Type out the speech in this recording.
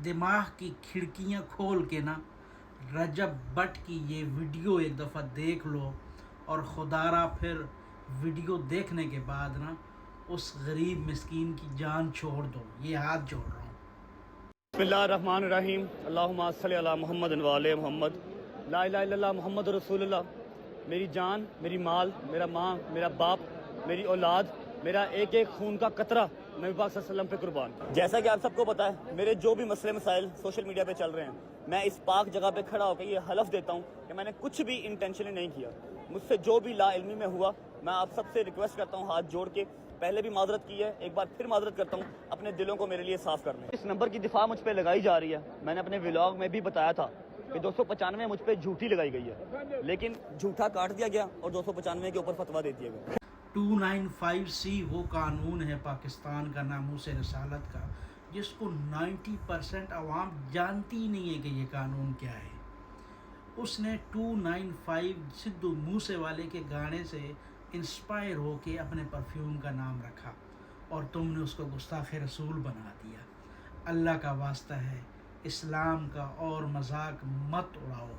دماغ کی کھڑکیاں کھول کے نا رجب بٹ کی یہ ویڈیو ایک دفعہ دیکھ لو، اور خدا را پھر ویڈیو دیکھنے کے بعد نا اس غریب مسکین کی جان چھوڑ دو، یہ ہاتھ جوڑ رہا ہوں۔ بسم اللہ الرحمن الرحیم، اللہم صلی علی محمد وعلی محمد، لا الہ الا اللہ محمد رسول اللہ۔ میری جان، میری مال، میرا ماں، میرا باپ، میری اولاد، میرا ایک ایک خون کا قطرہ نبی پاک صلی اللہ علیہ وسلم پہ قربان۔ جیسا کہ آپ سب کو پتہ ہے، میرے جو بھی مسئلے مسائل سوشل میڈیا پہ چل رہے ہیں، میں اس پاک جگہ پہ کھڑا ہو کے یہ حلف دیتا ہوں کہ میں نے کچھ بھی انٹینشنلی نہیں کیا۔ مجھ سے جو بھی لا علمی میں ہوا، میں آپ سب سے ریکویسٹ کرتا ہوں ہاتھ جوڑ کے، پہلے بھی معذرت کی ہے، ایک بار پھر معذرت کرتا ہوں، اپنے دلوں کو میرے لیے صاف کر لیں۔ اس نمبر کی دفاع مجھ پہ لگائی جا رہی ہے، میں نے اپنے ولاگ میں بھی بتایا تھا کہ 295 مجھ پہ جھوٹی لگائی گئی ہے، لیکن جھوٹا کاٹ دیا گیا اور 295 کے اوپر فتویٰ دے دیا گیا۔ 295C وہ قانون ہے پاکستان کا ناموس رسالت کا، جس کو 90% عوام جانتی ہی نہیں ہے کہ یہ قانون کیا ہے۔ اس نے 295 سدھو موسے والے کے گانے سے انسپائر ہو کے اپنے پرفیوم کا نام رکھا، اور تم نے اس کو گستاخ رسول بنا دیا۔ اللہ کا واسطہ ہے، اسلام کا اور مذاق مت اڑاؤ۔